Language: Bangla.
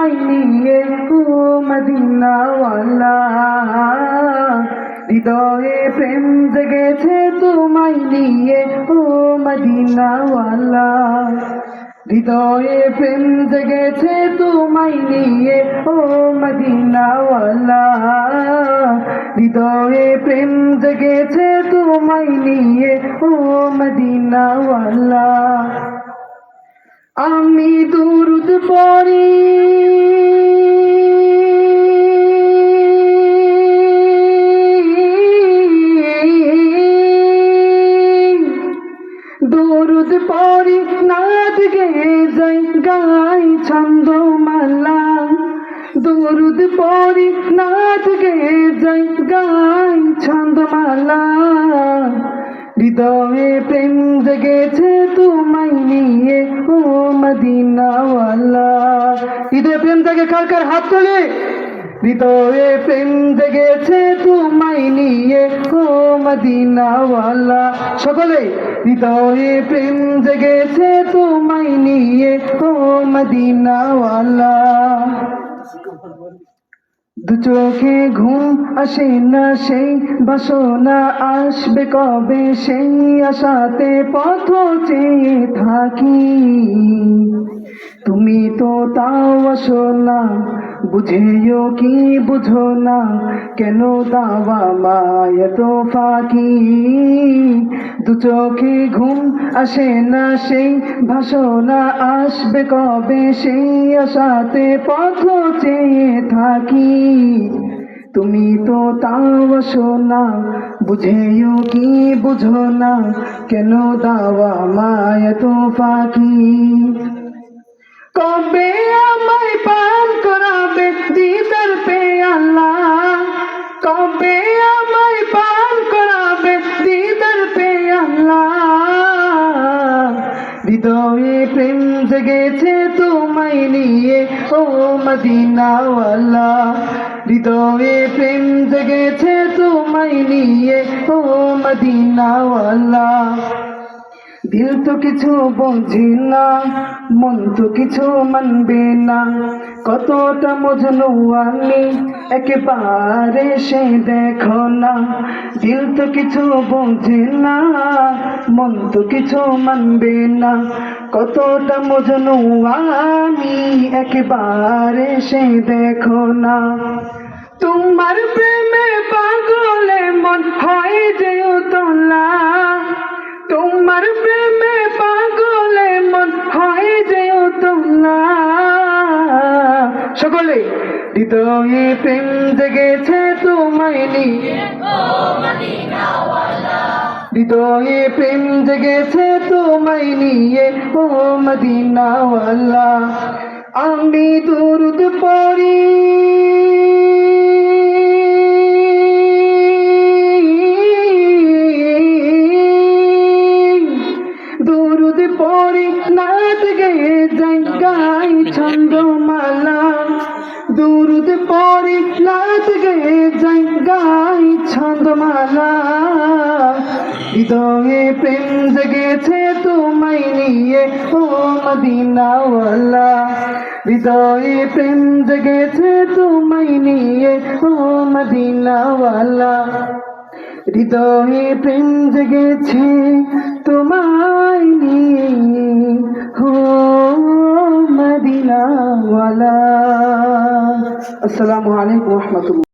তোমায় নিয়ে ও মদিনাওয়ালা, হৃদয়ে প্রেম জেগেছে তোমায় নিয়ে ও মদিনাওয়ালা, হৃদয়ে প্রেম জেগেছে তোমায় নিয়ে ও মদিনাওয়ালা, হৃদয়ে প্রেম জেগেছে তোমায় নিয়ে ও মদিনাওয়ালা। আমি দুরুদ পড়ি দুরুদ পড়ি নাচ গেয়ে যাই গাই ছন্দমালা, দুরুদ পড়ি নাচ গেয়ে যাই গাই ছন্দমালা, হৃদয়ে প্রেম জেগেছে তোমায় নিয়ে ও মদিনাওয়ালা। হৃদয়ে প্রেম জেগে কার কার হাত তোলে? হৃদয়ে প্রেম জেগেছে তোমায় নিয়ে ও মদিনাওয়ালা। সকলে হৃদয়ে প্রেম জেগেছে তোমায় নিয়ে ও মদিনাওয়ালা। দু চোখে ঘুম আসে না সেই বাসনা আসবে কবে, সেই আশাতে পথ চেয়ে থাকি। তুমি তো তাও আসো না, বুঝেও কি বুঝো না, কেন দাওয়া মায় তো ফাঁকি। দু চোখে ঘুম আসে না সেই ভাষণা আসবে কবে, সেই আশাতে পথ চেয়ে থাকি। তুমি তো তাও আসো না, বুঝেও কি বুঝো না, কেন দাওয়া মায় তো ফাঁকি। কবে আমায় পান করাবে দিদার পেয়ালা, কবে আমায় পান করাবে দিদার পেয়ালা, হৃদয়ে প্রেম জেগেছে তোমায় নিয়ে ও মদিনাওয়ালা, হৃদয়ে প্রেম জেগেছে তোমায় নিয়ে ও মদিনাওয়ালা। দিল তো কিছু বোঝে না, মন তো কিছু মানবে না, কতটা মজনু আমি একেবারে সে দেখো না। দিল তো কিছু বোঝে না, মন তো কিছু মানবে না, কতটা মজনু আমি একেবারে সে দেখো না। তোমার প্রেমে পাগলে মন হয় যে উতলা, তোমার প্রেমে পাগলে মন হয় যে উতলা। সকলে হৃদয়ে প্রেম জেগেছে তোমায় নিয়ে ও মদিনাওয়ালা, হৃদয়ে প্রেম জেগেছে তোমায় নিয়ে ও মদিনাওয়ালা। আমি দুরুদ পড়ি দুরুদ পড়ি নাচ গেয়ে যাই গাই ছন্দমালা, দুরুদ পড়ি নাচ গেয়ে যাই গাই ছন্দমালা, হৃদয়ে প্রেম জেগেছে তোমায় নিয়ে ও মদিনাওয়ালা, হৃদয়ে প্রেম জেগেছে তোমায় নিয়ে ও মদিনাওয়ালা, হৃদয়ে প্রেম জেগেছে তোমায় নিয়ে ও মদিনাওয়ালা। আসসালামু আলাইকুম ওয়া রাহমাতুল্লাহ।